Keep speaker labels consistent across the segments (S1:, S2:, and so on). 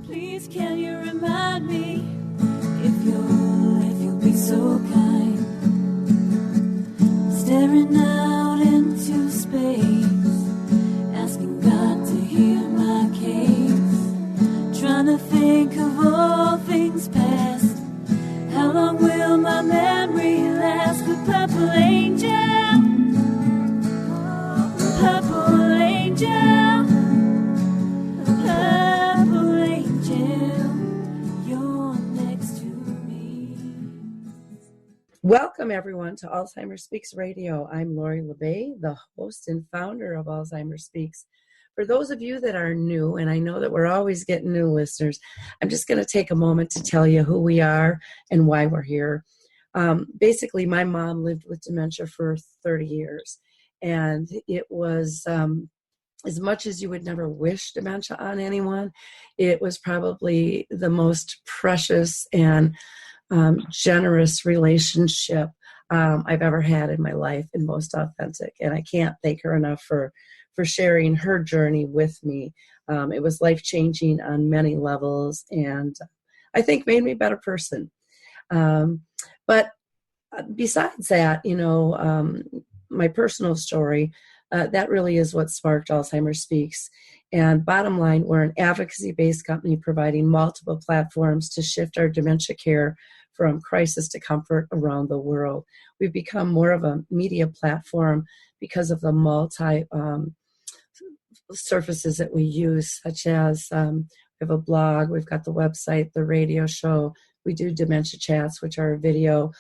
S1: Please can you remind me if you'll be so kind, staring out into space, asking God to hear my case, trying to think of all things past. How long will my memory last? The purple angel, purple angel, purple angel, you're next to me.
S2: Welcome, everyone, to Alzheimer Speaks Radio. I'm Lori LeBay, the host and founder of Alzheimer Speaks. For those of you that are new, and I know that we're always getting new listeners, I'm just going to take a moment to tell you who we are and why we're here. Basically, my mom lived with dementia for 30 years, and it was as much as you would never wish dementia on anyone, it was probably the most precious and generous relationship I've ever had in my life, and most authentic. And I can't thank her enough for sharing her journey with me. It was life-changing on many levels, and I think made me a better person. But besides that, my personal story, that really is what sparked Alzheimer Speaks. And bottom line, we're an advocacy-based company providing multiple platforms to shift our dementia care from crisis to comfort around the world. We've become more of a media platform because of the multi surfaces that we use, such as we have a blog, we've got the website, the radio show, we do dementia chats, which are video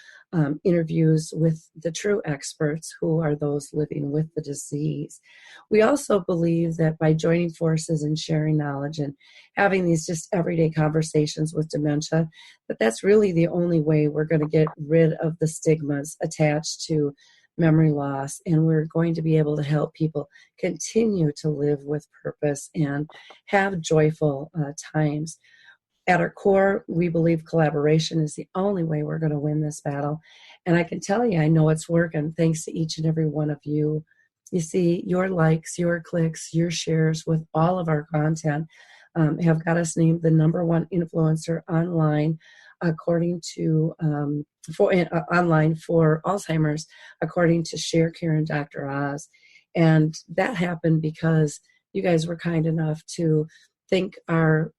S2: interviews with the true experts who are those living with the disease. We also believe that by joining forces and sharing knowledge and having these just everyday conversations with dementia, that's really the only way we're going to get rid of the stigmas attached to memory loss, and we're going to be able to help people continue to live with purpose and have joyful times. At our core, we believe collaboration is the only way we're going to win this battle. And I can tell you, I know it's working thanks to each and every one of you. You see, your likes, your clicks, your shares with all of our content have got us named the #1 influencer online, according to online for Alzheimer's, according to Share Care and Dr. Oz. And that happened because you guys were kind enough to think our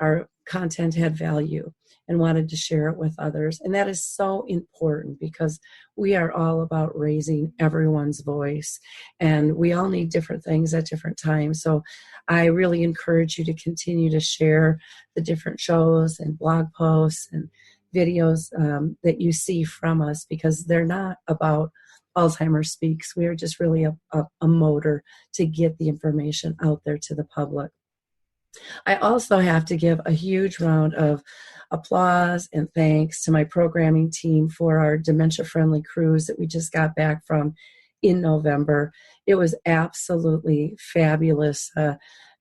S2: content had value and wanted to share it with others. And that is so important because we are all about raising everyone's voice, and we all need different things at different times. So I really encourage you to continue to share the different shows and blog posts and videos that you see from us, because they're not about Alzheimer Speaks. We are just really a motor to get the information out there to the public. I also have to give a huge round of applause and thanks to my programming team for our dementia-friendly cruise that we just got back from in November. It was absolutely fabulous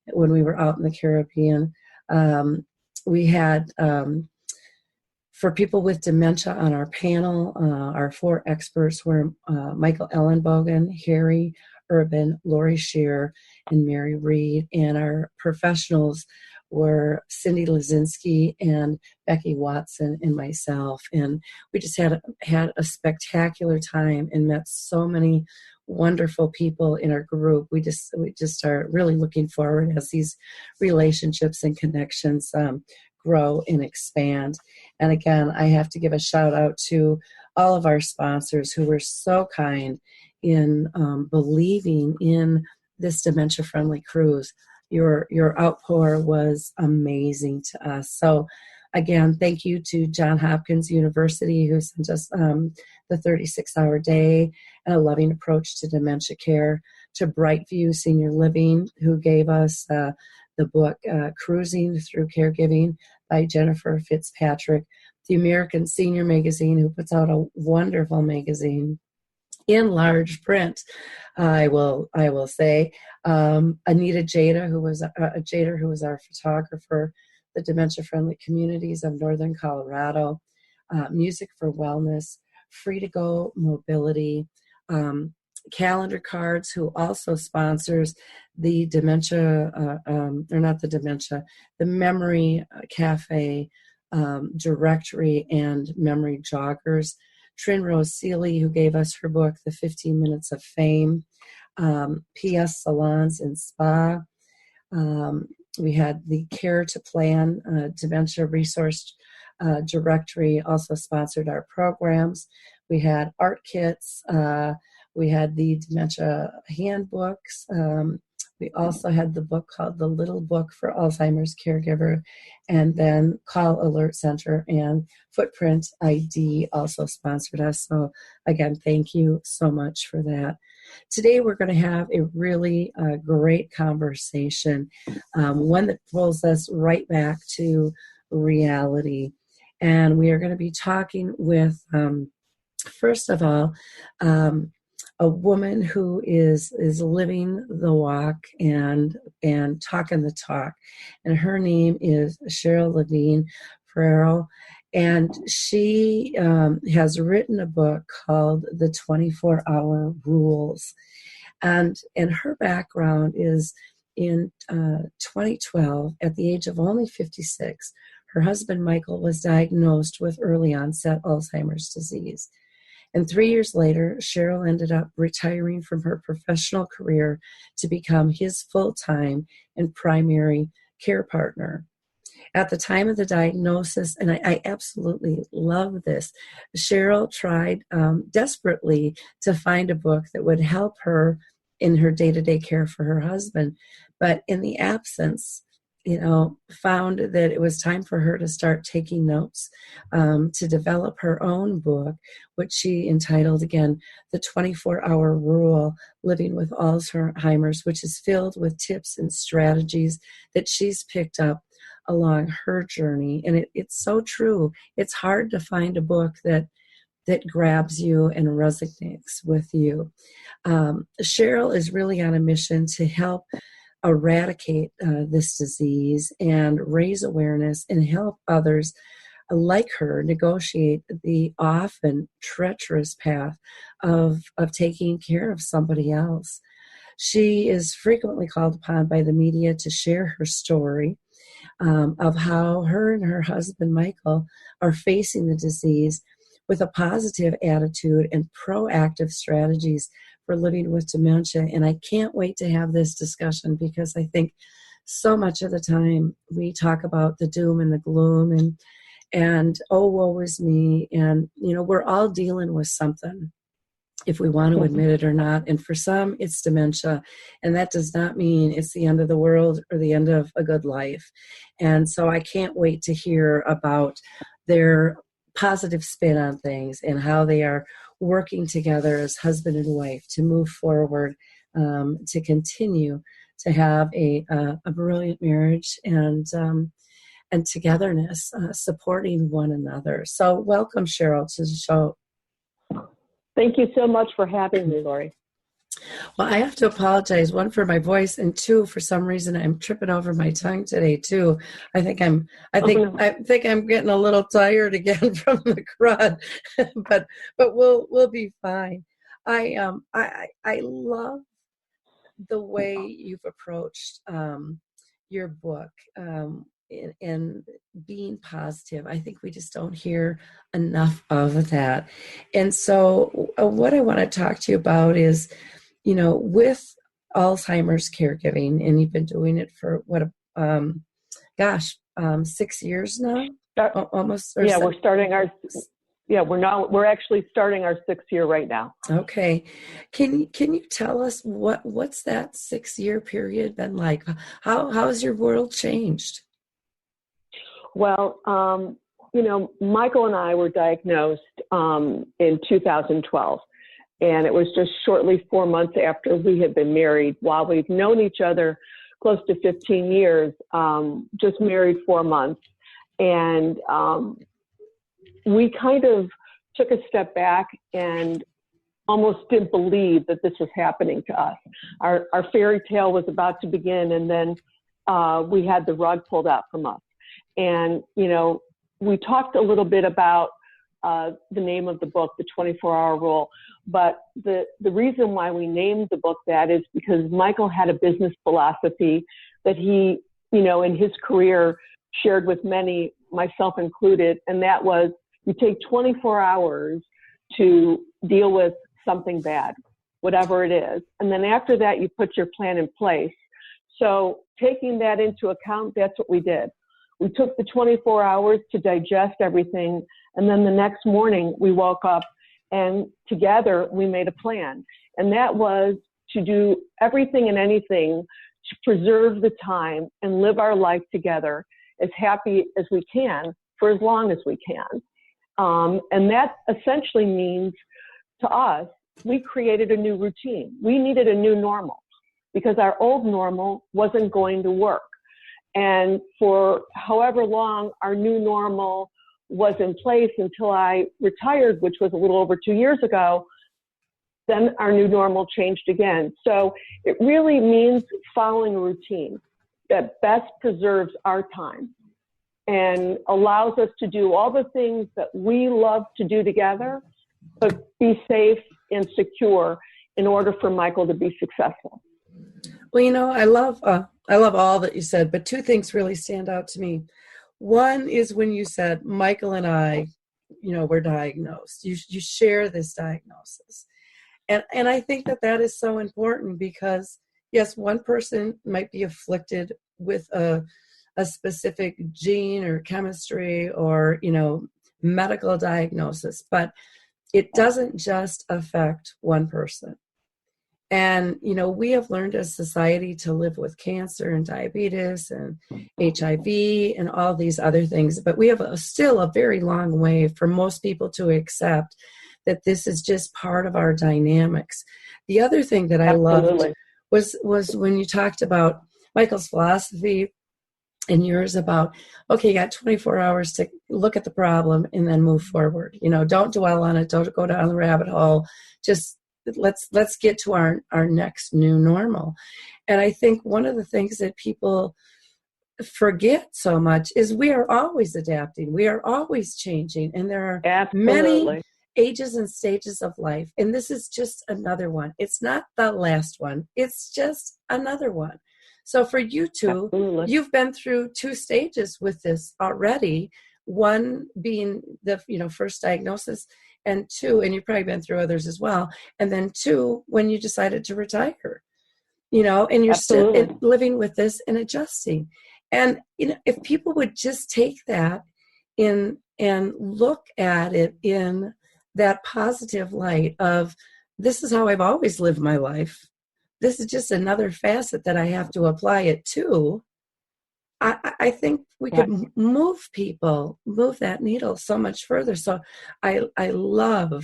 S2: when we were out in the Caribbean. We had, for people with dementia on our panel, our 4 experts were Michael Ellenbogen, Harry Urban, Lori Shear, and Mary Reed, and our professionals were Cindy Lazinski and Becky Watson and myself. And we just had a spectacular time and met so many wonderful people in our group. We just are really looking forward as these relationships and connections grow and expand. And again, I have to give a shout out to all of our sponsors who were so kind in believing in this dementia-friendly cruise. Your outpour was amazing to us. So again, thank you to Johns Hopkins University, who sent us the 36-hour day and a loving approach to dementia care, to Brightview Senior Living, who gave us the book Cruising Through Caregiving by Jennifer Fitzpatrick, the American Senior Magazine, who puts out a wonderful magazine in large print, I will say. Anita Jader, who was our photographer, the Dementia-Friendly Communities of Northern Colorado, Music for Wellness, Free to Go Mobility, Calendar Cards, who also sponsors the Dementia, or not the Dementia, the Memory Cafe directory and memory joggers. Trin Rose Seeley, who gave us her book, The 15 Minutes of Fame. PS Salons and Spa. We had the Care to Plan Dementia Resource Directory also sponsored our programs. We had art kits. We had the Dementia handbooks. We also had the book called The Little Book for Alzheimer's Caregiver, and then Call Alert Center and Footprint ID also sponsored us. So again, thank you so much for that. Today we're going to have a really great conversation, one that pulls us right back to reality. And we are going to be talking with, first of all, a woman who is living the walk and talking the talk. And her name is Cheryl Levin-Folio. And she has written a book called The 24-Hour Rules. And her background is in 2012, at the age of only 56, her husband Michael was diagnosed with early-onset Alzheimer's disease. And 3 years later, Cheryl ended up retiring from her professional career to become his full-time and primary care partner. At the time of the diagnosis, and I absolutely love this, Cheryl tried desperately to find a book that would help her in her day-to-day care for her husband. But in the absence, found that it was time for her to start taking notes, to develop her own book, which she entitled, again, The 24-Hour Rule, Living with Alzheimer's, which is filled with tips and strategies that she's picked up along her journey. And it's so true. It's hard to find a book that grabs you and resonates with you. Cheryl is really on a mission to help eradicate this disease and raise awareness and help others like her negotiate the often treacherous path of taking care of somebody else. She is frequently called upon by the media to share her story of how her and her husband Michael are facing the disease with a positive attitude and proactive strategies for living with dementia. And I can't wait to have this discussion, because I think so much of the time we talk about the doom and the gloom and oh, woe is me. And, we're all dealing with something, if we want to admit it or not. And for some, it's dementia. And that does not mean it's the end of the world or the end of a good life. And so I can't wait to hear about their positive spin on things and how they are working together as husband and wife to move forward, to continue to have a brilliant marriage and togetherness, supporting one another. So welcome, Cheryl, to the show.
S3: Thank you so much for having me, Lori.
S2: Well, I have to apologize, one, for my voice, and two, for some reason I'm tripping over my tongue today too. I think I'm getting a little tired again from the crud, but we'll be fine. I love the way you've approached your book and being positive. I think we just don't hear enough of that. And so what I want to talk to you about is, with Alzheimer's caregiving, and you've been doing it for 6 years now? Almost.
S3: Yeah, we're actually starting our 6th year right now.
S2: Okay. Can you tell us what's that 6-year period been like? How has your world changed?
S3: Well, Michael and I were diagnosed in 2012, and it was just shortly 4 months after we had been married. While we've known each other close to 15 years, just married 4 months. And we kind of took a step back and almost didn't believe that this was happening to us. Our fairy tale was about to begin, and then we had the rug pulled out from us. And, we talked a little bit about the name of the book, The 24-Hour Rule, But the reason why we named the book that is because Michael had a business philosophy that he, in his career shared with many, myself included, and that was you take 24 hours to deal with something bad, whatever it is. And then after that, you put your plan in place. So taking that into account, that's what we did. We took the 24 hours to digest everything. And then the next morning we woke up and together we made a plan. And that was to do everything and anything to preserve the time and live our life together as happy as we can for as long as we can. And that essentially means to us, we created a new routine. We needed a new normal because our old normal wasn't going to work. And for however long our new normal was in place until I retired, which was a little over 2 years ago, then our new normal changed again. So it really means following a routine that best preserves our time and allows us to do all the things that we love to do together, but be safe and secure in order for Michael to be successful.
S2: Well, I love all that you said, but two things really stand out to me. One is when you said Michael and I, were diagnosed. You share this diagnosis, and I think that is so important because yes, one person might be afflicted with a specific gene or chemistry or medical diagnosis, but it doesn't just affect one person. And, we have learned as society to live with cancer and diabetes and HIV and all these other things, but we have still a very long way for most people to accept that this is just part of our dynamics. The other thing that I loved was when you talked about Michael's philosophy and yours about, okay, you got 24 hours to look at the problem and then move forward. Don't dwell on it. Don't go down the rabbit hole. Just let's get to our next new normal. And I think one of the things that people forget so much is we are always adapting. We are always changing. And there are many ages and stages of life. And this is just another one. It's not the last one. It's just another one. So for you two, you've been through two stages with this already, one being the first diagnosis, and two, and you've probably been through others as well, and then two, when you decided to retire, and you're still living with this and adjusting. And, if people would just take that in and look at it in that positive light of, this is how I've always lived my life. This is just another facet that I have to apply it to. I think we could move that needle so much further. So I love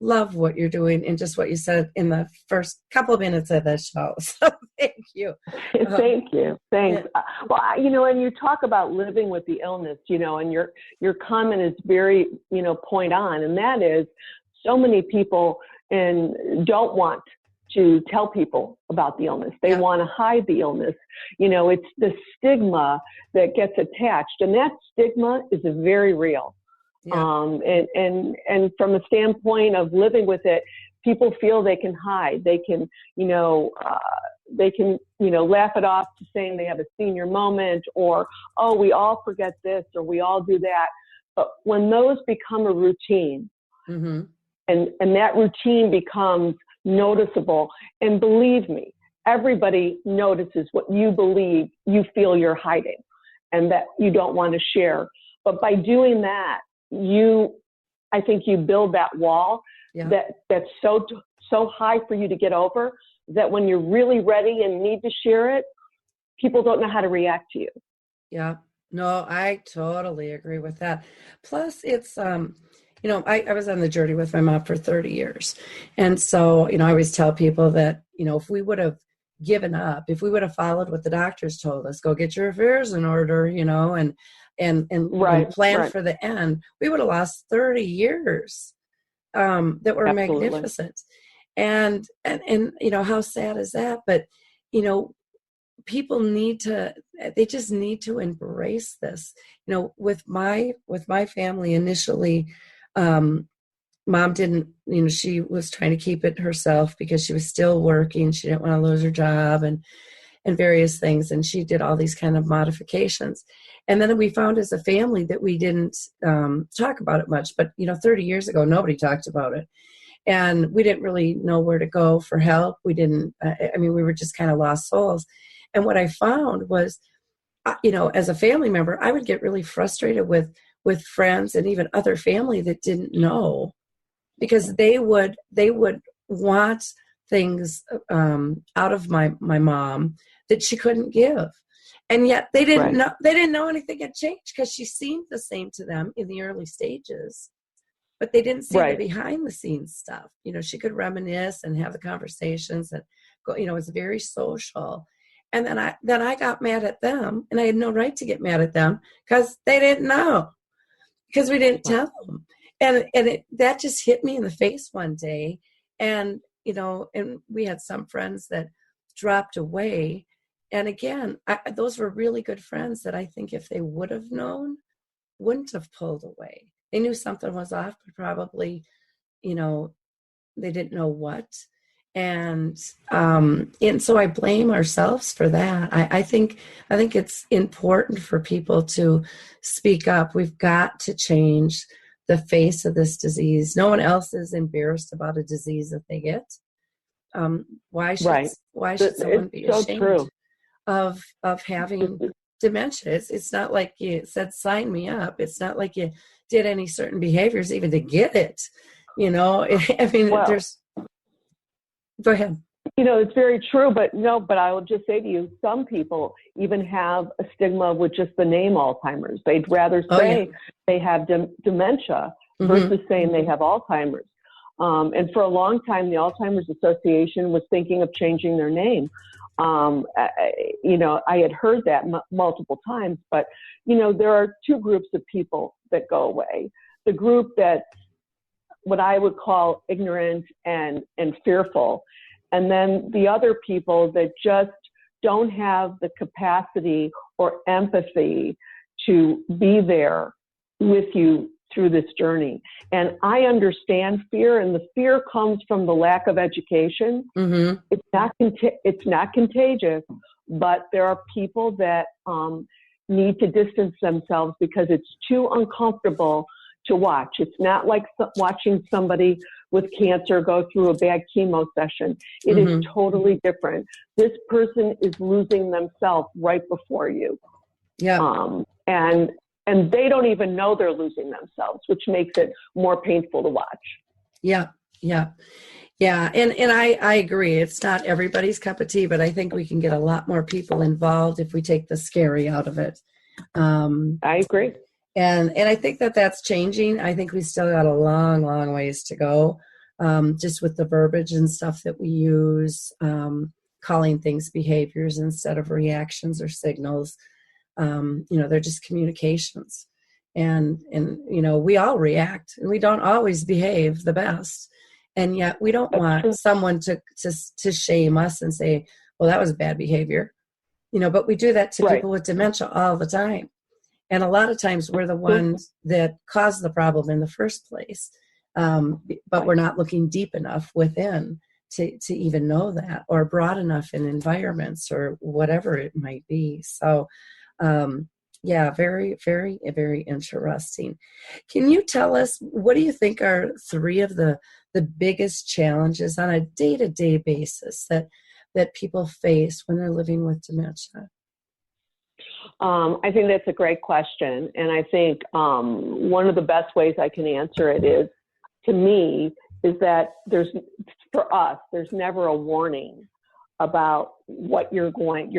S2: what you're doing and just what you said in the first couple of minutes of the show. So thank you.
S3: Thank you. Thanks. Yeah. Well, and you talk about living with the illness, and your comment is very, point on. And that is so many people don't want to tell people about the illness. They want to hide the illness. It's the stigma that gets attached, and that stigma is very real. Yeah. And from a standpoint of living with it, people feel they can hide. They can, laugh it off to saying they have a senior moment, or, oh, we all forget this, or we all do that. But when those become a routine, mm-hmm. and that routine becomes noticeable, and believe me, everybody notices what you believe you feel you're hiding and that you don't want to share. But by doing that, I think you build that wall that's so high for you to get over, that when you're really ready and need to share it, people don't know how to react to you.
S2: Yeah, no, I totally agree with that. Plus it's, I was on the journey with my mom for 30 years. And so, I always tell people that, if we would have given up, if we would have followed what the doctors told us, go get your affairs in order, and plan for the end, we would have lost 30 years that were magnificent. And how sad is that? But, people they just need to embrace this. With my family initially, Mom didn't, she was trying to keep it herself because she was still working. She didn't want to lose her job and various things. And she did all these kind of modifications. And then we found as a family that we didn't talk about it much. But, 30 years ago, nobody talked about it. And we didn't really know where to go for help. We didn't, we were just kind of lost souls. And what I found was, as a family member, I would get really frustrated with friends and even other family that didn't know, because they would want things out of my mom that she couldn't give. And yet they didn't know anything had changed, because she seemed the same to them in the early stages, but they didn't see the behind the scenes stuff. She could reminisce and have the conversations and go, it was very social. And then I got mad at them, and I had no right to get mad at them because they didn't know, because we didn't tell them. And that just hit me in the face one day. And, and we had some friends that dropped away. And again, those were really good friends that I think if they would have known, wouldn't have pulled away. They knew something was off, but probably, they didn't know what. And so I blame ourselves for that. I think it's important for people to speak up. We've got to change the face of this disease. No one else is embarrassed about a disease that they get. Why should someone be ashamed of having dementia? It's not like you said, sign me up. It's not like you did any certain behaviors even to get it. There's. Go ahead.
S3: It's very true, but I will just say to you, some people even have a stigma with just the name Alzheimer's. They'd rather say they have dementia versus saying they have Alzheimer's. And for a long time, the Alzheimer's Association was thinking of changing their name. I had heard that multiple times, but, there are two groups of people that go away. The group that's what I would call ignorant and fearful. And then the other people that just don't have the capacity or empathy to be there with you through this journey. And I understand fear, and the fear comes from the lack of education. Mm-hmm. It's not contagious, but there are people that need to distance themselves because it's too uncomfortable to watch. It's not like watching somebody with cancer go through a bad chemo session. It is totally different. This person is losing themselves right before you. Yeah. And they don't even know they're losing themselves, which makes it more painful to watch. Yeah.
S2: Yeah. Yeah. And I agree. It's not everybody's cup of tea, but I think we can get a lot more people involved if we take the scary out of it.
S3: I agree.
S2: And I think that's changing. I think we still got a long, long ways to go, just with the verbiage and stuff that we use, calling things behaviors instead of reactions or signals. They're just communications. And we all react, and we don't always behave the best. And yet we don't want someone to shame us and say, well, that was bad behavior. But we do that to people with dementia all the time. And a lot of times we're the ones that cause the problem in the first place. But we're not looking deep enough within to even know that, or broad enough in environments or whatever it might be. So, very, very, very interesting. Can you tell us, what do you think are three of the biggest challenges on a day-to-day basis that people face when they're living with dementia?
S3: I think that's a great question. And I think one of the best ways I can answer it is that for us, there's never a warning about what your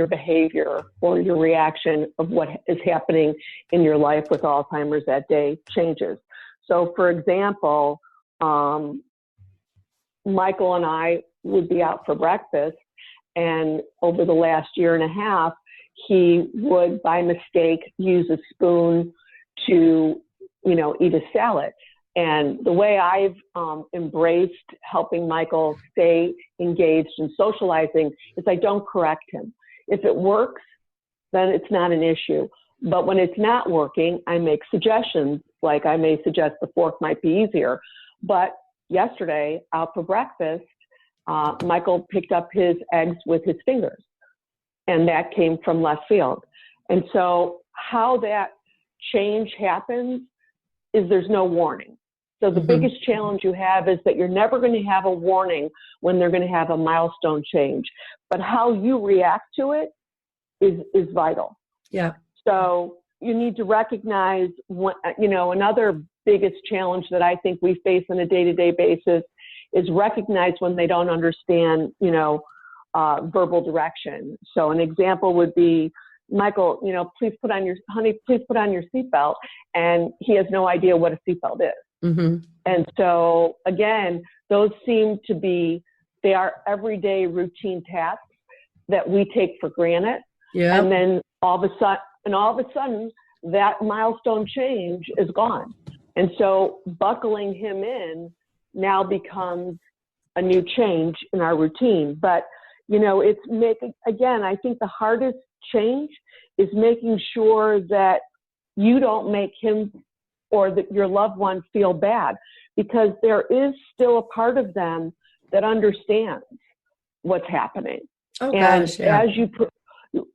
S3: behavior or your reaction of what is happening in your life with Alzheimer's that day changes. So, for example, Michael and I would be out for breakfast, and over the last year and a half, he would, by mistake, use a spoon to, eat a salad. And the way I've embraced helping Michael stay engaged in socializing is I don't correct him. If it works, then it's not an issue. But when it's not working, I make suggestions, like I may suggest the fork might be easier. But yesterday out for breakfast, Michael picked up his eggs with his fingers, and that came from left field. And so how that change happens is there's no warning. So the biggest challenge you have is that you're never going to have a warning when they're going to have a milestone change. But how you react to it is vital.
S2: Yeah.
S3: So you need to recognize, another biggest challenge that I think we face on a day-to-day basis is recognize when they don't understand, verbal direction. So an example would be, Michael, please put on your seatbelt. And he has no idea what a seatbelt is. And so again, those seem to be, they are everyday routine tasks that we take for granted. Yeah. And then all of a sudden that milestone change is gone. And so buckling him in now becomes a new change in our routine. But, I think the hardest change is making sure that you don't make him or that your loved one feel bad, because there is still a part of them that understands what's happening.
S2: Oh,
S3: and
S2: gosh, yeah.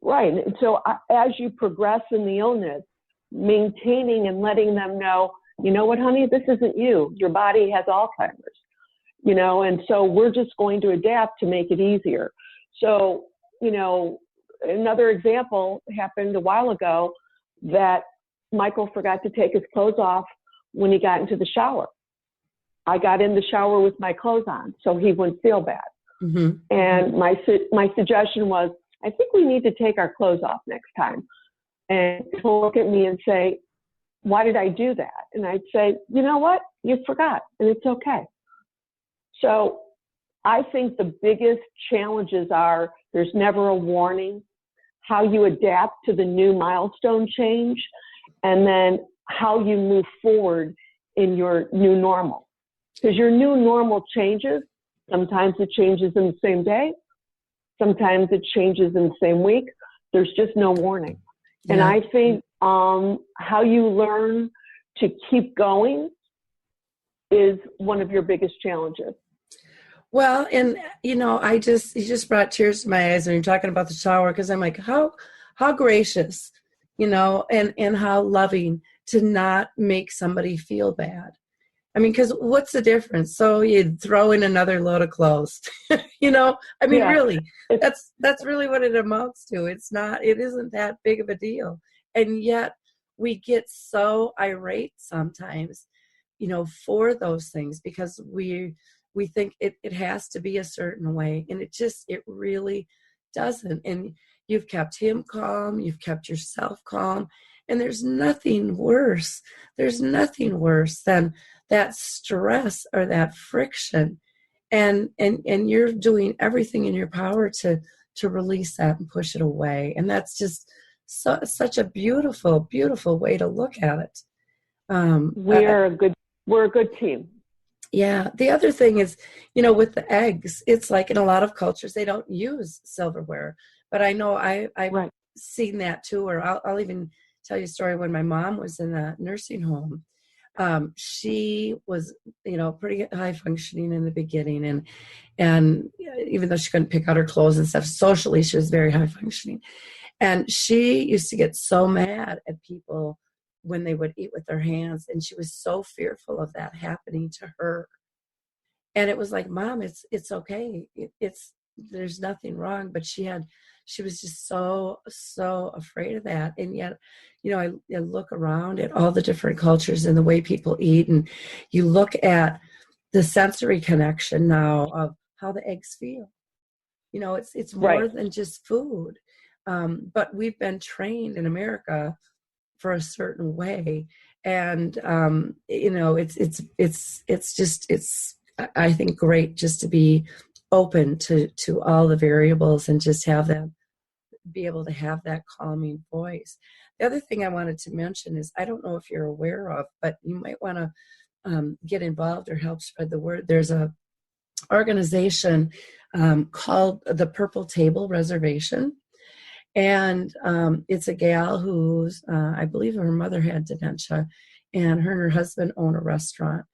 S3: Right. And so as you progress in the illness, maintaining and letting them know, you know what, honey, this isn't you. Your body has Alzheimer's, and so we're just going to adapt to make it easier. So, another example happened a while ago that Michael forgot to take his clothes off when he got into the shower. I got in the shower with my clothes on so he wouldn't feel bad. And my suggestion was, I think we need to take our clothes off next time. And he'll look at me and say, why did I do that? And I'd say, you know what? You forgot, and it's okay. So I think the biggest challenges are there's never a warning, how you adapt to the new milestone change, and then how you move forward in your new normal. Because your new normal changes. Sometimes it changes in the same day. Sometimes it changes in the same week. There's just no warning. Yeah. And I think how you learn to keep going is one of your biggest challenges.
S2: Well, and you just brought tears to my eyes when you're talking about the shower, because I'm like, how gracious, and how loving to not make somebody feel bad. I mean, because what's the difference? So you throw in another load of clothes, really, that's really what it amounts to. It isn't that big of a deal. And yet we get so irate sometimes, for those things, because we think it has to be a certain way, and it really doesn't. And you've kept him calm, you've kept yourself calm, and there's nothing worse than that stress or that friction, and you're doing everything in your power to release that and push it away. And that's just such a beautiful, beautiful way to look at it.
S3: We're a good team.
S2: Yeah. The other thing is, with the eggs, it's like in a lot of cultures, they don't use silverware, but I know I've seen that too. Or I'll even tell you a story when my mom was in a nursing home. She was, pretty high functioning in the beginning, and even though she couldn't pick out her clothes and stuff, socially she was very high functioning. And she used to get so mad at people when they would eat with their hands, and she was so fearful of that happening to her. And it was like, Mom, it's okay. There's nothing wrong. But she was just so afraid of that. And yet, I look around at all the different cultures and the way people eat, and you look at the sensory connection now of how the eggs feel. It's more than just food. But we've been trained in America for a certain way. And, it's I think great just to be open to all the variables and just have them be able to have that calming voice. The other thing I wanted to mention is, I don't know if you're aware of, but you might want to get involved or help spread the word. There's a organization called the Purple Table Reservation. And it's a gal who's, I believe her mother had dementia, and her husband own a restaurant.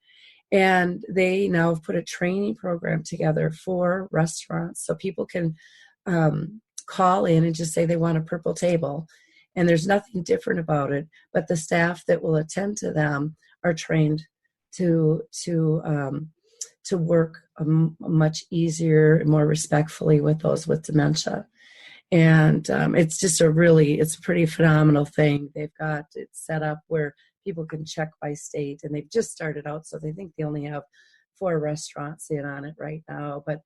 S2: And they now have put a training program together for restaurants so people can call in and just say they want a purple table. And there's nothing different about it, but the staff that will attend to them are trained to work much easier and more respectfully with those with dementia. And it's just it's a pretty phenomenal thing. They've got it set up where people can check by state, and they've just started out, so they think they only have 4 restaurants in on it right now. But,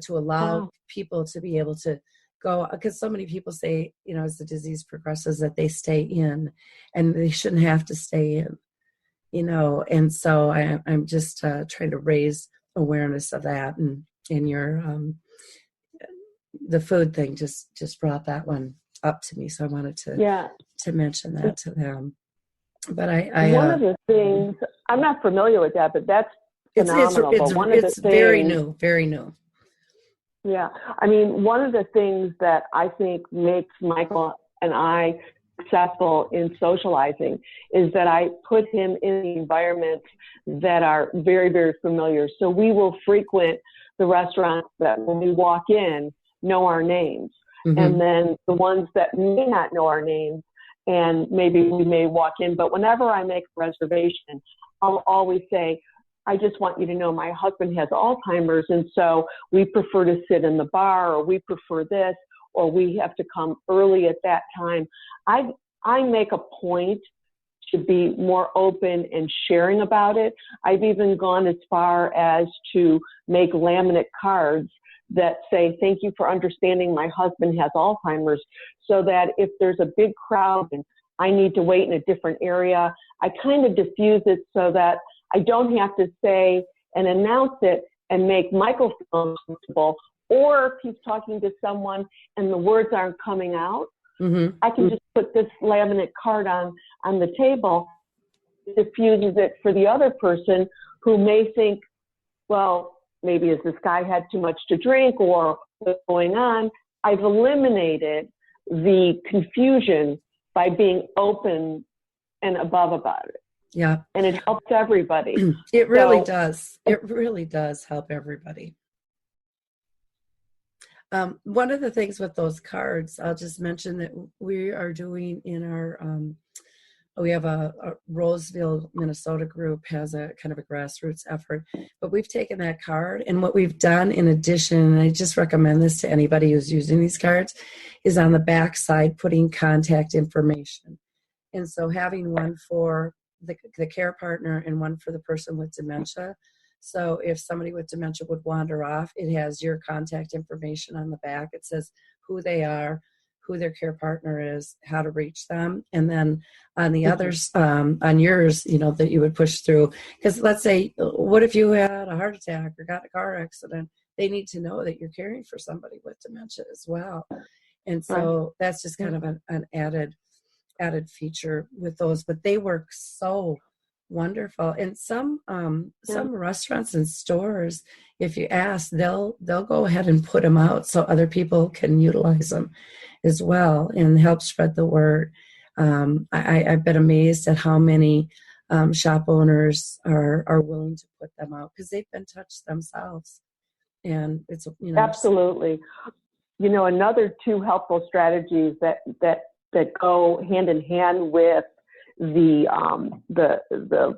S2: to allow people to be able to go, because so many people say, as the disease progresses, that they stay in, and they shouldn't have to stay in, and so I'm just trying to raise awareness of that. And your the food thing just brought that one up to me, so I wanted to mention that to them. But
S3: one of the things, I'm not familiar with that, but that's phenomenal.
S2: It's very new, very new.
S3: Yeah. I mean, one of the things that I think makes Michael and I successful in socializing is that I put him in the environments that are very, very familiar. So we will frequent the restaurants that when we walk in, know our names. Mm-hmm. And then the ones that may not know our names, and maybe we may walk in, but whenever I make a reservation, I'll always say, I just want you to know my husband has Alzheimer's, and so we prefer to sit in the bar, or we prefer this, or we have to come early at that time. I make a point to be more open and sharing about it. I've even gone as far as to make laminate cards that say, thank you for understanding my husband has Alzheimer's, so that if there's a big crowd and I need to wait in a different area, I kind of diffuse it so that I don't have to say and announce it and make Michael feel uncomfortable. Or if he's talking to someone and the words aren't coming out, mm-hmm. I can just put this laminate card on the table. It diffuses it for the other person who may think, well, maybe has this guy had too much to drink, or what's going on? I've eliminated the confusion by being open and above about it.
S2: Yeah.
S3: And it helps everybody.
S2: It really does. It really does help everybody. One of the things with those cards, I'll just mention that we are doing in our, we have a Roseville, Minnesota group has a kind of a grassroots effort, but we've taken that card, and what we've done in addition, and I just recommend this to anybody who's using these cards, is on the back side putting contact information. And so having one for the care partner and one for the person with dementia. So if somebody with dementia would wander off, it has your contact information on the back. It says who they are, who their care partner is, how to reach them. And then on the others, on yours, that you would push through. Because let's say, what if you had a heart attack or got in a car accident? They need to know that you're caring for somebody with dementia as well. And so that's just kind of an added feature with those. But they work so wonderful. And some restaurants and stores, if you ask, they'll go ahead and put them out so other people can utilize them as well and help spread the word. I've been amazed at how many shop owners are willing to put them out because they've been touched themselves. And it's
S3: absolutely. Another 2 helpful strategies that go hand in hand with the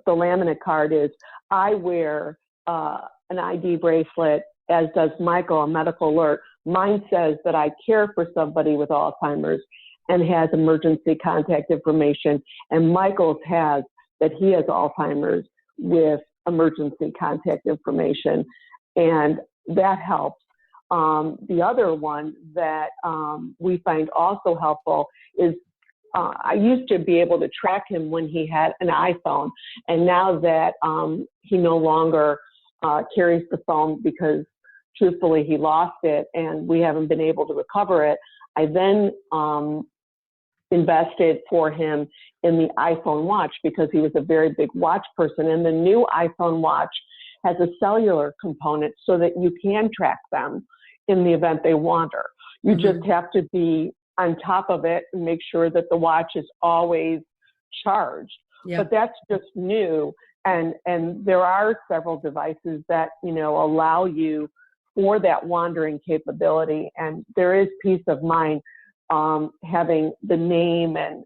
S3: laminate card is I wear an ID bracelet, as does Michael, a medical alert. Mine says that I care for somebody with Alzheimer's and has emergency contact information, and Michael's has that he has Alzheimer's with emergency contact information, and that helps. The other one that we find also helpful is I used to be able to track him when he had an iPhone, and now that he no longer carries the phone because truthfully he lost it and we haven't been able to recover it, I then invested for him in the iPhone watch because he was a very big watch person, and the new iPhone watch has a cellular component so that you can track them in the event they wander. You just have to be on top of it and make sure that the watch is always charged. Yep. But that's just new. And there are several devices that, allow you for that wandering capability. And there is peace of mind having the name and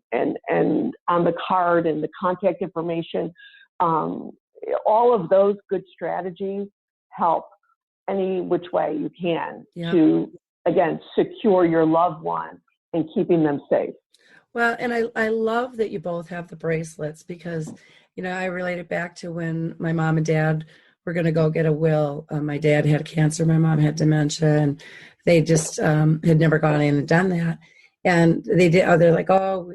S3: on the card and the contact information. All of those good strategies help any which way you can to, again, secure your loved one and keeping them safe.
S2: Well, and I love that you both have the bracelets because, I relate it back to when my mom and dad were going to go get a will. My dad had cancer, my mom had dementia, and they just had never gone in and done that. And they're like, oh,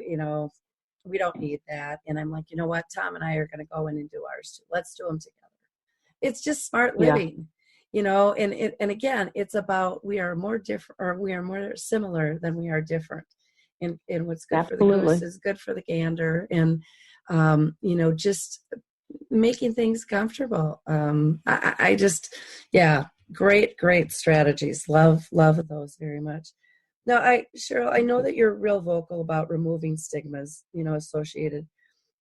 S2: we don't need that. And I'm like, you know what, Tom and I are going to go in and do ours too. Let's do them together. It's just smart living, and again, it's about we are more different, or we are more similar than we are different. And what's good for the goose is good for the gander. And, just making things comfortable. I just, great strategies. Love those very much. Now, Cheryl, I know that you're real vocal about removing stigmas, associated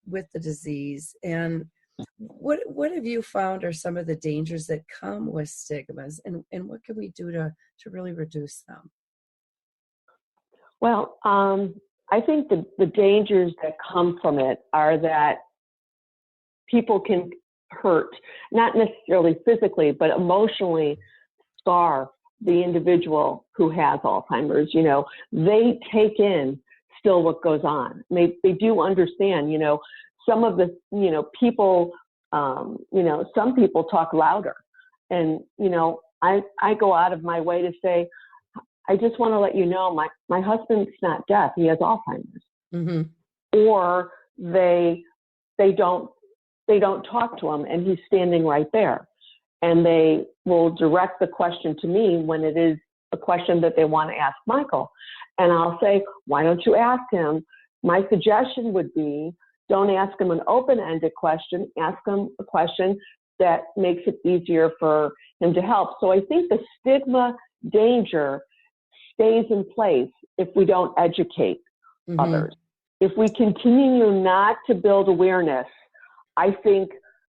S2: with the disease. And what have you found are some of the dangers that come with stigmas, and what can we do to really reduce them?
S3: Well, I think the dangers that come from it are that people can hurt, not necessarily physically, but emotionally scar the individual who has Alzheimer's. They take in still what goes on. They do understand, some of the, people, some people talk louder. And, I go out of my way to say, I just want to let you know, my husband's not deaf. He has Alzheimer's. Mm-hmm. Or they don't talk to him, and he's standing right there. And they will direct the question to me when it is a question that they want to ask Michael. And I'll say, why don't you ask him? My suggestion would be, don't ask him an open-ended question. Ask him a question that makes it easier for him to help. So I think the stigma danger stays in place if we don't educate others. If we continue not to build awareness, I think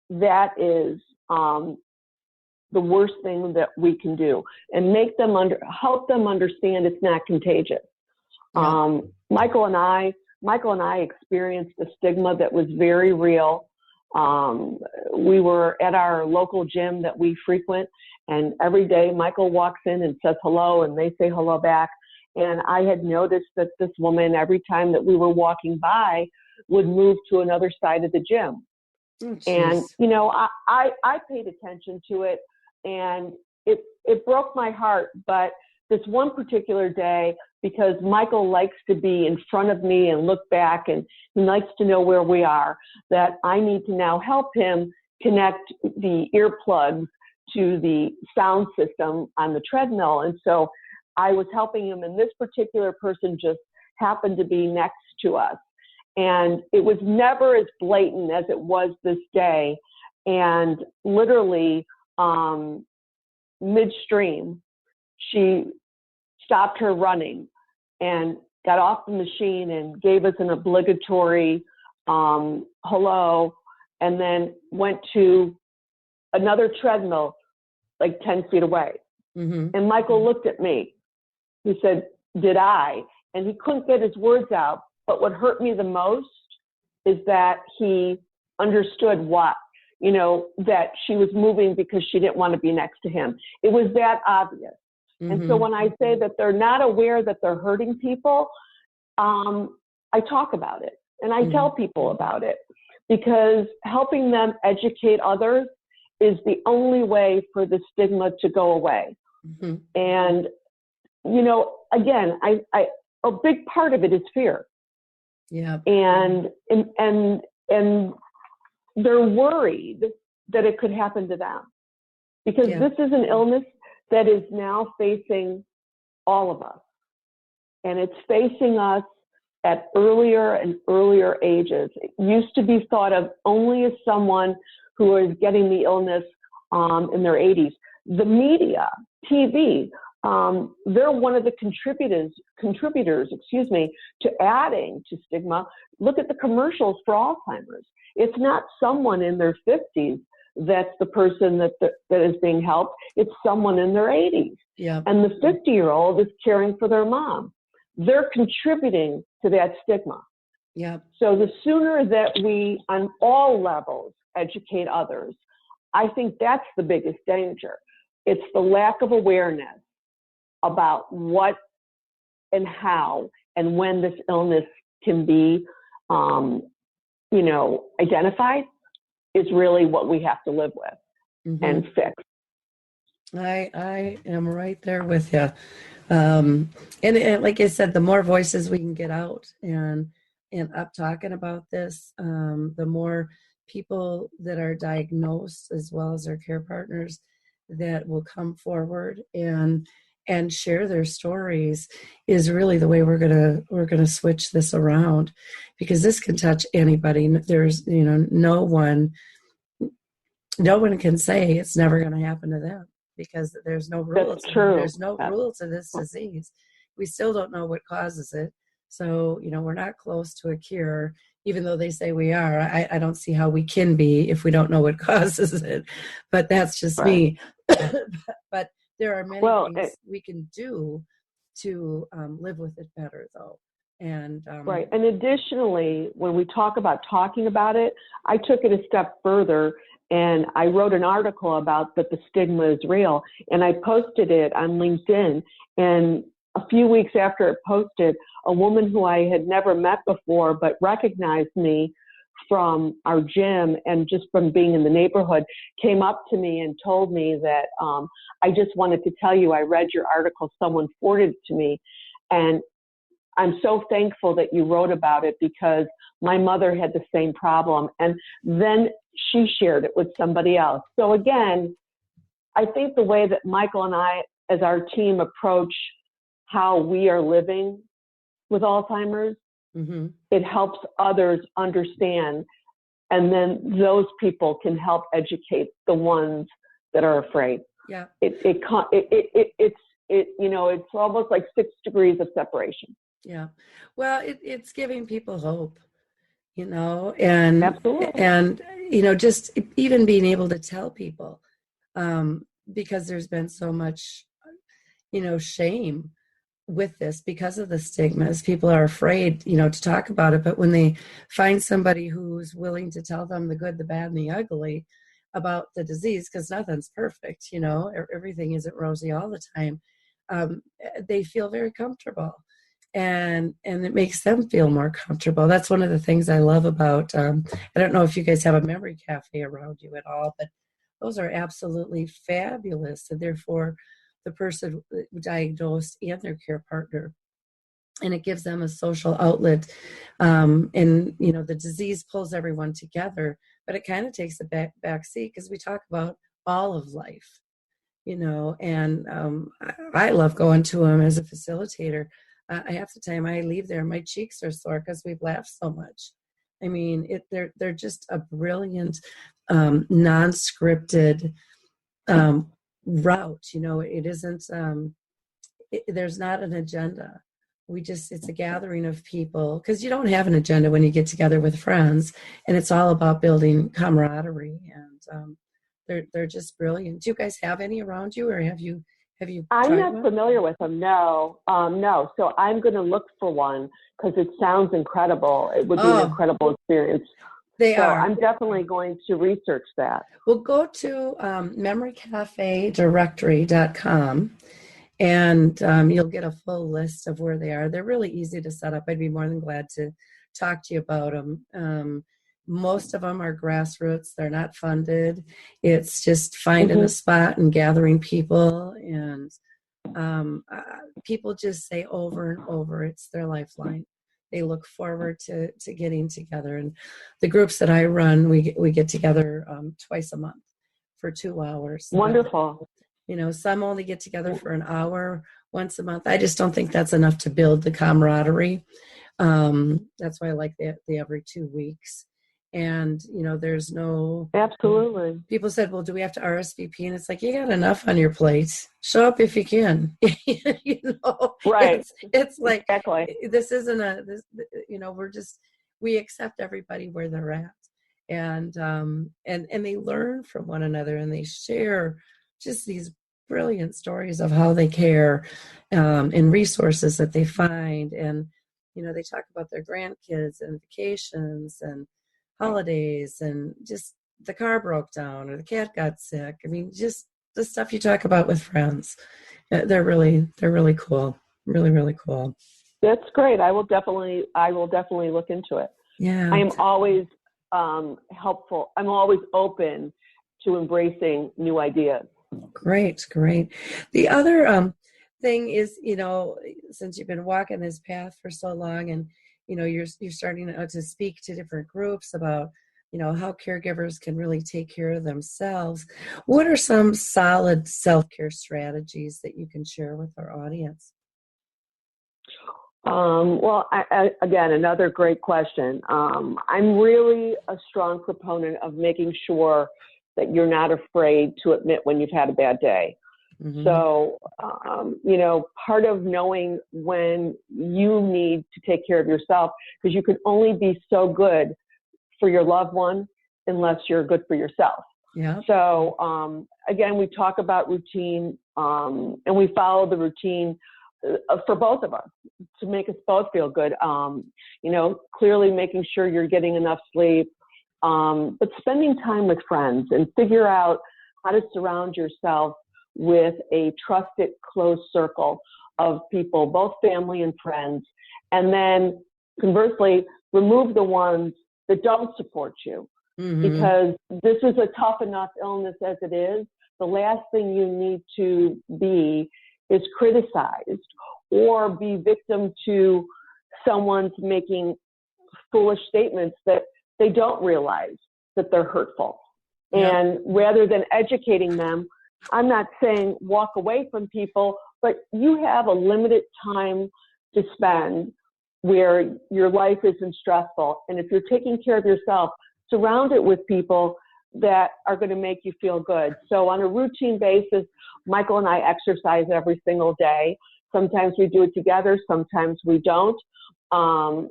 S3: that is the worst thing that we can do, and help them understand it's not contagious. Yeah. Michael and I experienced a stigma that was very real. We were at our local gym that we frequent, and every day Michael walks in and says hello, and they say hello back. And I had noticed that this woman, every time that we were walking by, would move to another side of the gym. Oh, and, I paid attention to it, and it broke my heart. But this one particular day, because Michael likes to be in front of me and look back, and he likes to know where we are, that I need to now help him connect the earplugs to the sound system on the treadmill. And so I was helping him, and this particular person just happened to be next to us. And it was never as blatant as it was this day. And literally, midstream, she stopped her running and got off the machine and gave us an obligatory hello, and then went to another treadmill like 10 feet away. Mm-hmm. And Michael looked at me. He said, "Did I?" And he couldn't get his words out. But what hurt me the most is that he understood that she was moving because she didn't want to be next to him. It was that obvious. Mm-hmm. And so when I say that they're not aware that they're hurting people, I talk about it, and I tell people about it, because helping them educate others is the only way for the stigma to go away. Mm-hmm. And, again, a big part of it is fear. Yeah. And they're worried that it could happen to them, because this is an illness that is now facing all of us. And it's facing us at earlier and earlier ages. It used to be thought of only as someone who is getting the illness in their 80s. The media, TV, they're one of the contributors, to adding to stigma. Look at the commercials for Alzheimer's. It's not someone in their 50s that's the person that is being helped. It's someone in their 80s.
S2: Yeah.
S3: And the 50-year-old is caring for their mom. They're contributing to that stigma.
S2: Yeah.
S3: So the sooner that we, on all levels, educate others, I think that's the biggest danger. It's the lack of awareness about what and how and when this illness can be, identified is really what we have to live with and fix.
S2: I am right there with you. And like I said, the more voices we can get out and up talking about this, the more people that are diagnosed as well as their care partners that will come forward and share their stories is really the way we're gonna switch this around, because this can touch anybody. There's no one can say it's never going to happen to them, because there's no rules.
S3: That's true.
S2: There's no rule to this disease. We still don't know what causes it. So, we're not close to a cure, even though they say we are. I don't see how we can be if we don't know what causes it. But that's just me. But there are many things we can do to live with it better, though. And
S3: right. And additionally, when we talk about talking about it, I took it a step further. And I wrote an article about that the stigma is real, and I posted it on LinkedIn. And a few weeks after it posted, a woman who I had never met before but recognized me from our gym and just from being in the neighborhood came up to me and told me that I just wanted to tell you I read your article. Someone forwarded it to me. And I'm so thankful that you wrote about it, because my mother had the same problem. And then she shared it with somebody else. So again, I think the way that Michael and I, as our team, approach how we are living with Alzheimer's, it helps others understand. And then those people can help educate the ones that are afraid.
S2: Yeah.
S3: It's almost like 6 degrees of separation.
S2: Yeah. Well, it's giving people hope, and
S3: Absolutely.
S2: And just even being able to tell people, because there's been so much shame with this because of the stigmas. People are afraid to talk about it, but when they find somebody who's willing to tell them the good, the bad, and the ugly about the disease, because nothing's perfect, everything isn't rosy all the time, they feel very comfortable. And it makes them feel more comfortable. That's one of the things I love about, I don't know if you guys have a memory cafe around you at all, but those are absolutely fabulous. And therefore, the person diagnosed and their care partner, and it gives them a social outlet. And, the disease pulls everyone together, but it kind of takes a back seat, because we talk about all of life, and I love going to them as a facilitator. Half the time I leave there, my cheeks are sore because we've laughed so much. I mean, they're just a brilliant, non-scripted route. It isn't. There's not an agenda. It's a gathering of people, because you don't have an agenda when you get together with friends, and it's all about building camaraderie. And they're just brilliant. Do you guys have any around you, or have you?
S3: I'm not familiar with them. No. So I'm going to look for one, because it sounds incredible. It would be an incredible experience.
S2: They are.
S3: I'm definitely going to research that.
S2: Well, go to memorycafedirectory.com, and you'll get a full list of where they are. They're really easy to set up. I'd be more than glad to talk to you about them. Most of them are grassroots. They're not funded. It's just finding a spot and gathering people. And people just say over and over, it's their lifeline. They look forward to getting together. And the groups that I run, we get together twice a month for 2 hours.
S3: Wonderful.
S2: Some only get together for an hour once a month. I just don't think that's enough to build the camaraderie. That's why I like the every 2 weeks. And, there's no...
S3: Absolutely.
S2: People said, well, do we have to RSVP? And it's like, you got enough on your plate. Show up if you can.
S3: Right.
S2: It's like,
S3: Exactly.
S2: this isn't we accept everybody where they're at. And they learn from one another, and they share just these brilliant stories of how they care, and resources that they find. And, they talk about their grandkids and vacations and holidays, and just the car broke down or the cat got sick. I mean, just the stuff you talk about with friends. They're really cool. Really, really cool.
S3: That's great. I will definitely look into it.
S2: Yeah.
S3: I am always helpful. I'm always open to embracing new ideas.
S2: Great. The other thing is, since you've been walking this path for so long, and you're starting to speak to different groups about how caregivers can really take care of themselves. What are some solid self-care strategies that you can share with our audience?
S3: Well, again, another great question. I'm really a strong proponent of making sure that you're not afraid to admit when you've had a bad day. Mm-hmm. So, part of knowing when you need to take care of yourself, because you can only be so good for your loved one unless you're good for yourself.
S2: Yeah.
S3: So, again, we talk about routine, and we follow the routine for both of us to make us both feel good. Clearly making sure you're getting enough sleep, but spending time with friends, and figure out how to surround yourself with a trusted, close circle of people, both family and friends. And then conversely, remove the ones that don't support you. Mm-hmm. Because this is a tough enough illness as it is. The last thing you need to be is criticized or be victim to someone's making foolish statements that they don't realize that they're hurtful. Yeah. And rather than educating them, I'm not saying walk away from people, but you have a limited time to spend where your life isn't stressful. And if you're taking care of yourself, surround it with people that are going to make you feel good. So on a routine basis, Michael and I exercise every single day. Sometimes we do it together, sometimes we don't. I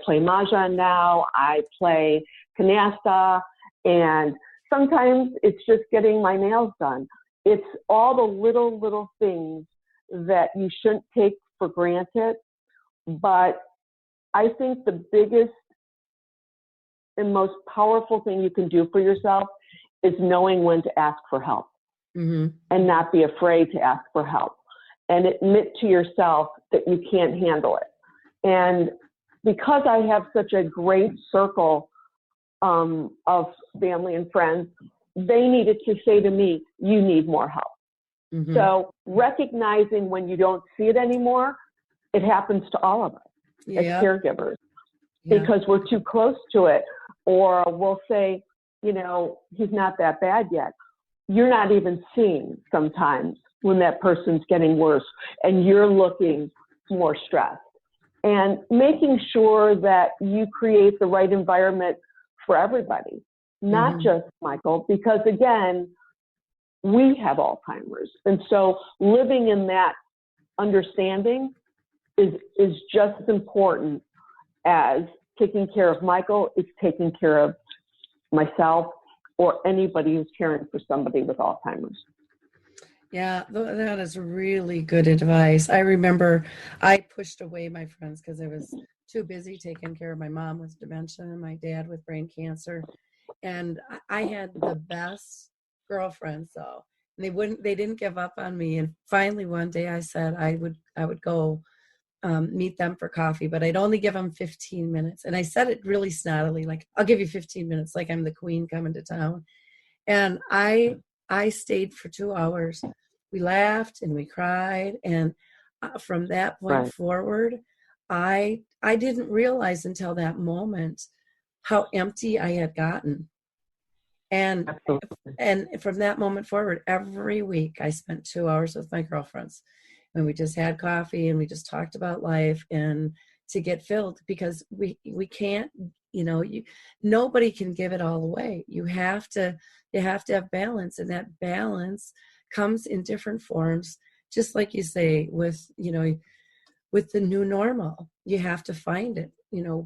S3: play mahjong now, I play canasta, and sometimes it's just getting my nails done. It's all the little things that you shouldn't take for granted. But I think the biggest and most powerful thing you can do for yourself is knowing when to ask for help. Mm-hmm. And not be afraid to ask for help, and admit to yourself that you can't handle it. And because I have such a great circle of family and friends, they needed to say to me, you need more help. Mm-hmm. So recognizing when you don't see it anymore, it happens to all of us as caregivers, because we're too close to it. Or we'll say, he's not that bad yet. You're not even seeing sometimes when that person's getting worse and you're looking more stressed. And making sure that you create the right environment for everybody, not just Michael, because again, we have Alzheimer's. And so living in that understanding is just as important as taking care of Michael. It's taking care of myself or anybody who's caring for somebody with Alzheimer's.
S2: Yeah, that is really good advice. I remember I pushed away my friends because I was too busy taking care of my mom with dementia and my dad with brain cancer. And I had the best girlfriends though. And they didn't give up on me. And finally one day I said I would go meet them for coffee, but I'd only give them 15 minutes. And I said it really snottily, like, I'll give you 15 minutes, like I'm the queen coming to town. And I stayed for 2 hours. We laughed and we cried. And from that point forward, I didn't realize until that moment how empty I had gotten. And from that moment forward, every week I spent 2 hours with my girlfriends. And we just had coffee and we just talked about life. And to get filled, because we can't, nobody can give it all away. You have to have balance, and that balance comes in different forms, just like you say, with the new normal. You have to find it,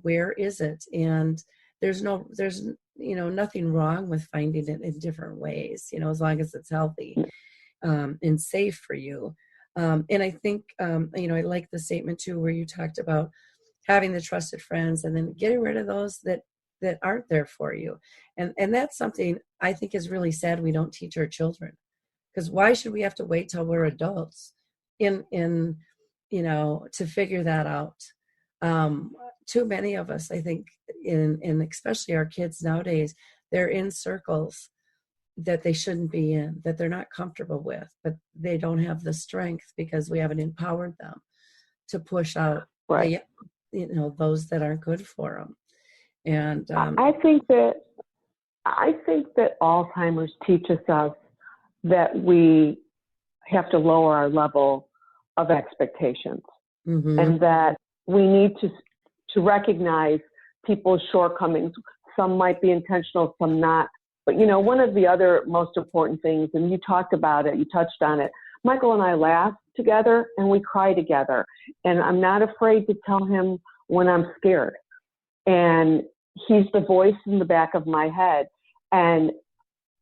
S2: where is it? And there's nothing wrong with finding it in different ways, as long as it's healthy and safe for you. And I think, I like the statement too, where you talked about having the trusted friends and then getting rid of those that aren't there for you. And that's something I think is really sad we don't teach our children, because why should we have to wait till we're adults to figure that out? Too many of us, I think, and especially our kids nowadays, they're in circles that they shouldn't be in, that they're not comfortable with, but they don't have the strength because we haven't empowered them to push out those that aren't good for them. And
S3: I think that Alzheimer's teaches us that we have to lower our level of expectations, and that we need to recognize people's shortcomings. Some might be intentional, some not. But, one of the other most important things, and you talked about it, you touched on it, Michael and I laugh together and we cry together. And I'm not afraid to tell him when I'm scared. And he's the voice in the back of my head. And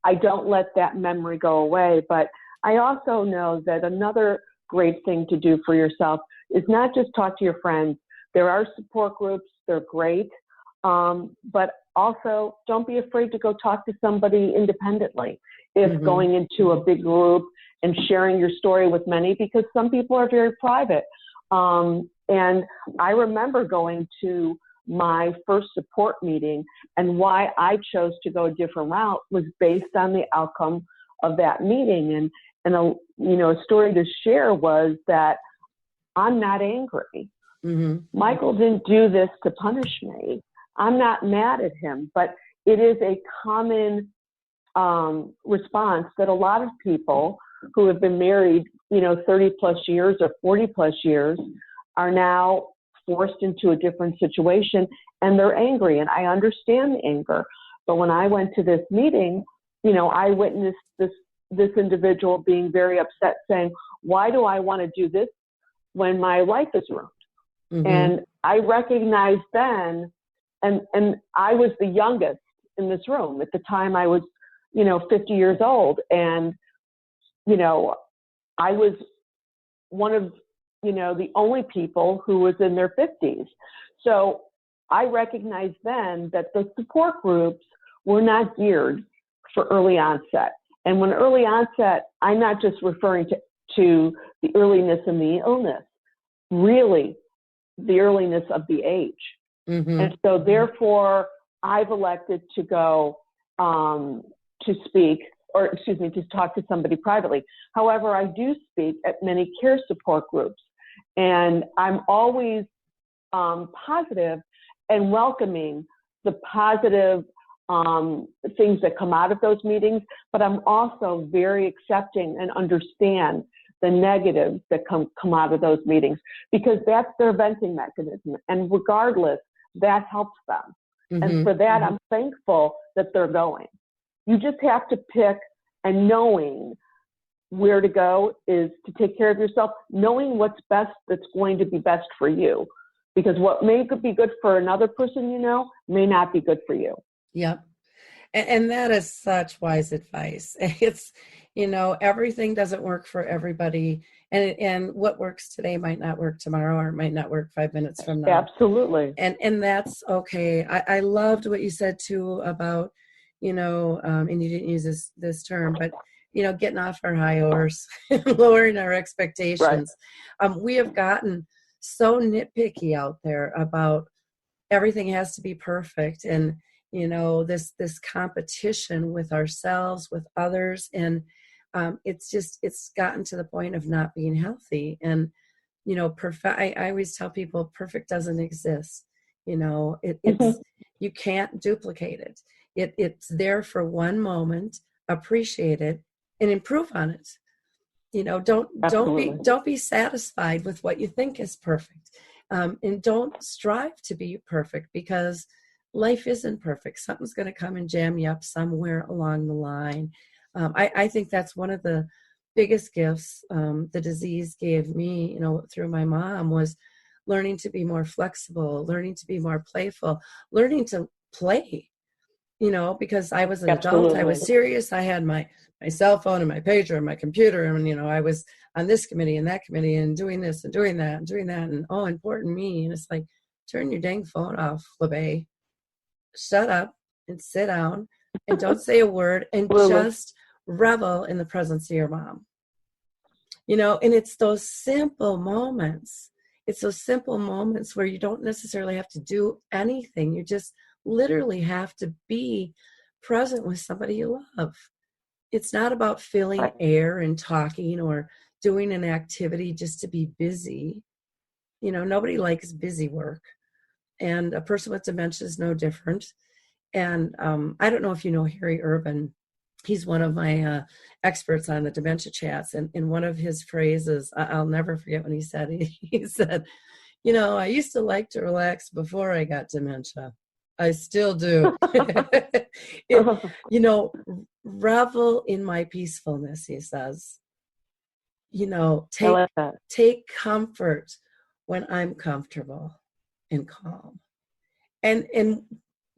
S3: I don't let that memory go away. But I also know that another great thing to do for yourself is not just talk to your friends. There are support groups, they're great. But also, don't be afraid to go talk to somebody independently if going into a big group and sharing your story with many, because some people are very private. And I remember going to my first support meeting, and why I chose to go a different route was based on the outcome of that meeting. And a story to share was that I'm not angry. Michael didn't do this to punish me. I'm not mad at him, but it is a common response that a lot of people who have been married, 30 plus years or 40 plus years are now forced into a different situation, and they're angry. And I understand the anger. But when I went to this meeting, I witnessed this individual being very upset, saying, why do I want to do this when my life is ruined? And I recognized then, and I was the youngest in this room. At the time I was, 50 years old. And, I was one of, the only people who was in their 50s. So I recognized then that the support groups were not geared for early onset. And when early onset, I'm not just referring to the earliness and the illness, really the earliness of the age. And so therefore, I've elected to go to talk to somebody privately. However, I do speak at many care support groups, and I'm always positive and welcoming the positive things that come out of those meetings, but I'm also very accepting and understand the negatives that come out of those meetings, because that's their venting mechanism. And regardless, that helps them. And for that, I'm thankful that they're going. You just have to pick, and knowing where to go is to take care of yourself, knowing what's best that's going to be best for you. Because what may be good for another person, may not be good for you.
S2: Yep. And that is such wise advice. It's, everything doesn't work for everybody. And what works today might not work tomorrow, or it might not work 5 minutes from now.
S3: Absolutely.
S2: And that's okay. I loved what you said too about, and you didn't use this term, but, getting off our high horse, lowering our expectations. Right. We have gotten so nitpicky out there about everything has to be perfect. And, this competition with ourselves, with others. And it's gotten to the point of not being healthy. And, I always tell people perfect doesn't exist. It's you can't duplicate it. It's there for one moment, appreciate it and improve on it. Don't be satisfied with what you think is perfect. And don't strive to be perfect, because life isn't perfect. Something's going to come and jam you up somewhere along the line. I think that's one of the biggest gifts the disease gave me, through my mom, was learning to be more flexible, learning to be more playful, learning to play, because I was an adult, I was serious. I had my cell phone and my pager and my computer, and, I was on this committee and that committee and doing this and doing that and doing that. And, important me. And it's like, turn your dang phone off, LeBay. Shut up and sit down and don't say a word and just revel in the presence of your mom. And it's those simple moments. It's those simple moments where you don't necessarily have to do anything. You just literally have to be present with somebody you love. It's not about filling air and talking or doing an activity just to be busy. Nobody likes busy work. And a person with dementia is no different. And I don't know if you know Harry Urban. He's one of my experts on the dementia chats. And in one of his phrases, I'll never forget when he said, he said, I used to like to relax before I got dementia. I still do. Revel in my peacefulness, he says. Take comfort when I'm comfortable and calm. And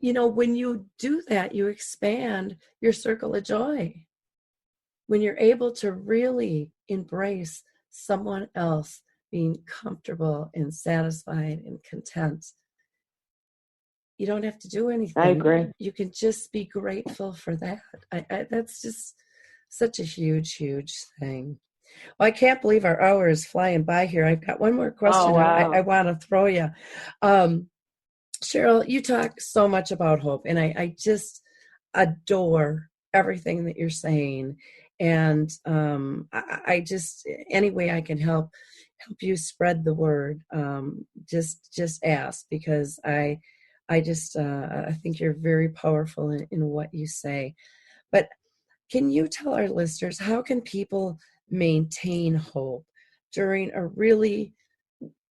S2: when you do that, you expand your circle of joy. When you're able to really embrace someone else being comfortable and satisfied and content, you don't have to do anything.
S3: I agree.
S2: You can just be grateful for that. That's just such a huge, huge thing. Well, I can't believe our hour is flying by here. I've got one more question I want to throw you. Cheryl, you talk so much about hope, and I just adore everything that you're saying. And I just, any way I can help you spread the word, just ask, because I think you're very powerful in what you say. But can you tell our listeners, how can people maintain hope during a really,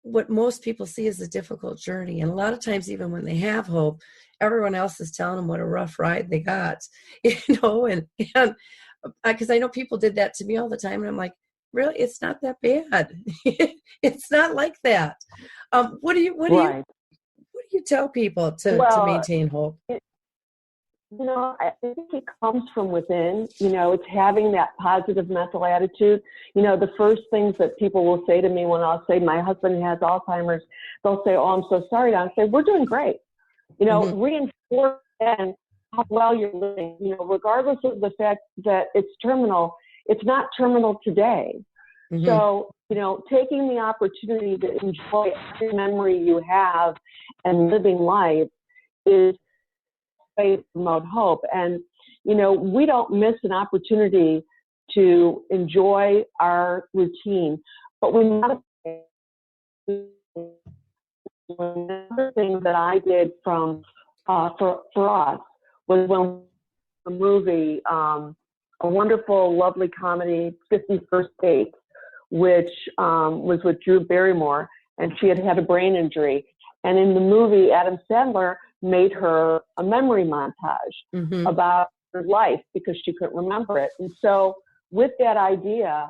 S2: what most people see as a difficult journey? And a lot of times, even when they have hope, everyone else is telling them what a rough ride they got, and because I know people did that to me all the time, and I'm like, really, it's not that bad. It's not like that. What do you tell people to maintain hope?
S3: I think it comes from within. It's having that positive mental attitude. The first things that people will say to me when I'll say my husband has Alzheimer's, they'll say, "Oh, I'm so sorry." I'll say, "We're doing great." Reinforce then how well you're living. Regardless of the fact that it's terminal, it's not terminal today. Mm-hmm. So, taking the opportunity to enjoy every memory you have and living life is way to promote hope. And, we don't miss an opportunity to enjoy our routine. But another thing that I did for us was when the movie, a wonderful, lovely comedy, 50 First Dates, which was with Drew Barrymore, and she had had a brain injury. And in the movie, Adam Sandler made her a memory montage about her life because she couldn't remember it. And so with that idea,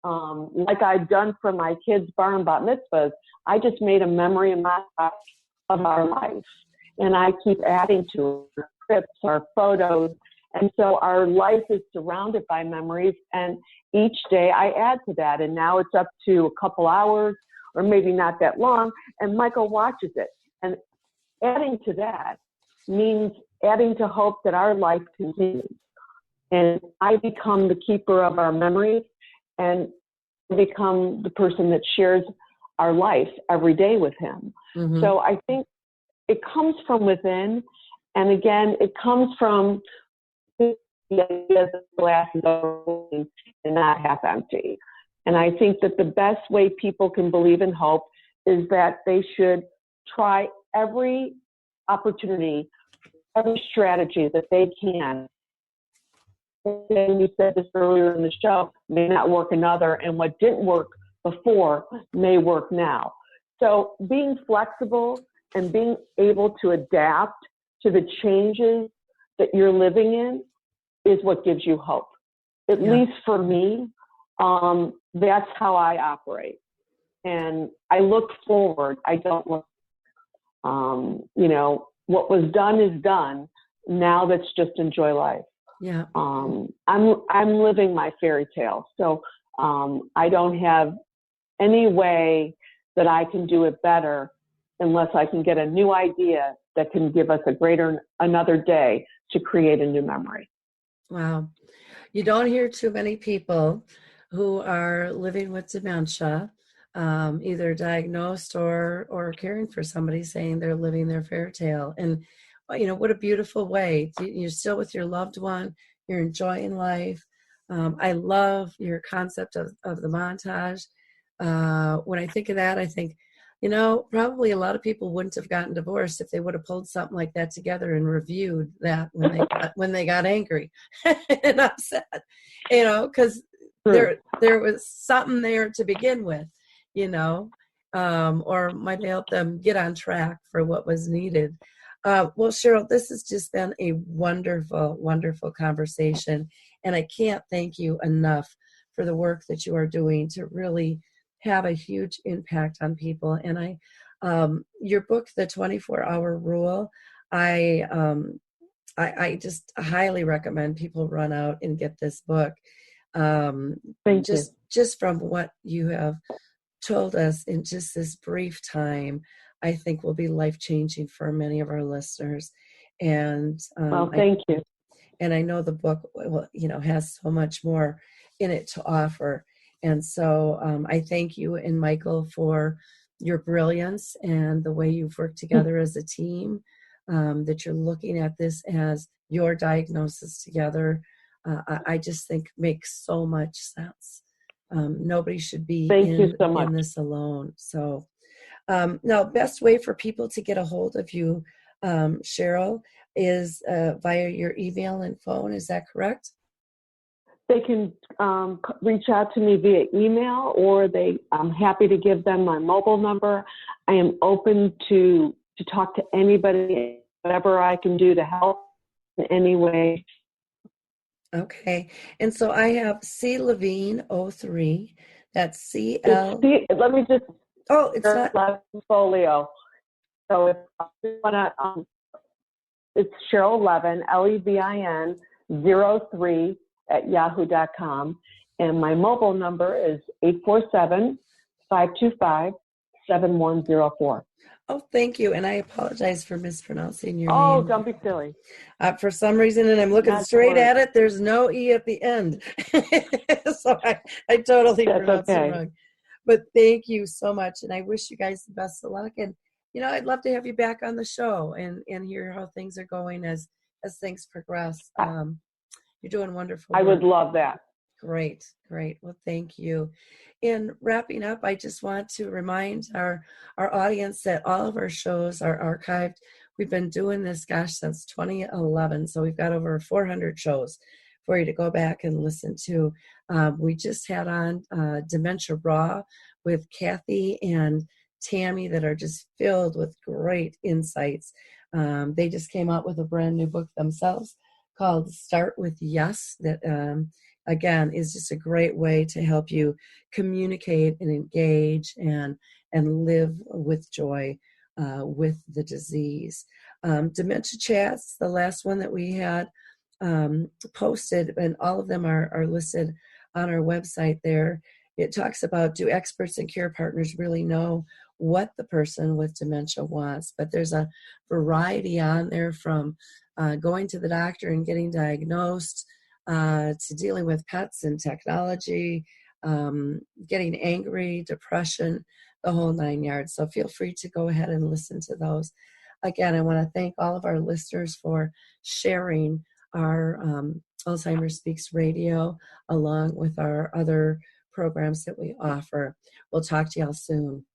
S3: like I've done for my kids' bar and bat mitzvahs, I just made a memory montage of our life. And I keep adding to our trips, our photos. And so our life is surrounded by memories. And each day I add to that. And now it's up to a couple hours or maybe not that long. And Michael watches it. And adding to that means adding to hope that our life continues. And I become the keeper of our memories and become the person that shares our life every day with him. Mm-hmm. So I think it comes from within. And again, it comes from the idea that the glass is overflowing and not half empty. And I think that the best way people can believe in hope is that they should try every opportunity, every strategy that they can. And you said this earlier in the show, may not work another, and what didn't work before may work now. So being flexible and being able to adapt to the changes that you're living in is what gives you hope. At least for me, that's how I operate. And I look forward. I don't look, what was done is done. Now let's just enjoy life.
S2: Yeah.
S3: I'm living my fairy tale. So I don't have any way that I can do it better unless I can get a new idea that can give us another day to create a new memory.
S2: Wow. You don't hear too many people who are living with dementia, either diagnosed or caring for somebody, saying they're living their fairy tale. And, what a beautiful way. You're still with your loved one. You're enjoying life. I love your concept of the montage. When I think of that, I think, probably a lot of people wouldn't have gotten divorced if they would have pulled something like that together and reviewed that when they got angry and upset, because there was something there to begin with, or might help them get on track for what was needed. Well, Cheryl, this has just been a wonderful, wonderful conversation, and I can't thank you enough for the work that you are doing to really have a huge impact on people. And your book, The 24-Hour Rule, I just highly recommend people run out and get this book.
S3: Thank you.
S2: Just from what you have told us in just this brief time, I think will be life-changing for many of our listeners. And
S3: thank you.
S2: And I know the book, has so much more in it to offer. And so I thank you and Michael for your brilliance and the way you've worked together as a team, that you're looking at this as your diagnosis together. I just think makes so much sense. Nobody should be in this alone. So now, best way for people to get a hold of you, Cheryl, is via your email and phone. Is that correct?
S3: They can reach out to me via email, or I'm happy to give them my mobile number. I am open to talk to anybody, whatever I can do to help in any way.
S2: Okay. And so I have C. Levin-03. That's CL.
S3: Let me just.
S2: Oh, it's not.
S3: Levin-Folio. So it's Cheryl Levin, LEVIN 03 and my mobile number is 847-525-7104.
S2: Oh, thank you. And I apologize for mispronouncing your name.
S3: Oh, don't be silly.
S2: For some reason, and I'm looking straight at it, there's no E at the end. So I totally pronounced it wrong. But thank you so much. And I wish you guys the best of luck. And, I'd love to have you back on the show and hear how things are going as things progress. You're doing wonderful work.
S3: I would love that.
S2: Great. Well, thank you. In wrapping up, I just want to remind our audience that all of our shows are archived. We've been doing this, since 2011. So we've got over 400 shows for you to go back and listen to. We just had on Dementia Raw with Kathy and Tammy that are just filled with great insights. They just came out with a brand new book themselves called Start With Yes, that again is just a great way to help you communicate and engage and live with joy with the disease. Dementia Chats, the last one that we had posted, and all of them are listed on our website there. It talks about, do experts and care partners really know what the person with dementia wants? But there's a variety on there, from going to the doctor and getting diagnosed, to dealing with pets and technology, getting angry, depression, the whole 9 yards. So feel free to go ahead and listen to those. Again, I want to thank all of our listeners for sharing our Alzheimer's Speaks Radio along with our other programs that we offer. We'll talk to y'all soon.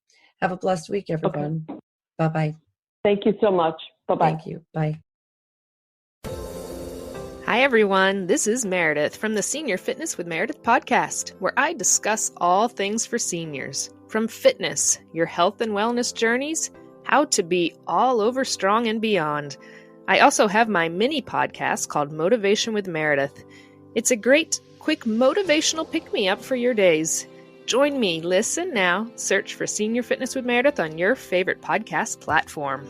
S2: Have a blessed week, everyone. Okay. Bye-bye.
S3: Thank you so much. Bye-bye.
S2: Thank you. Bye.
S4: Hi, everyone. This is Meredith from the Senior Fitness with Meredith podcast, where I discuss all things for seniors. From fitness, your health and wellness journeys, how to be all over strong and beyond. I also have my mini podcast called Motivation with Meredith. It's a great, quick motivational pick-me-up for your days. Join me, listen now, search for Senior Fitness with Meredith on your favorite podcast platform.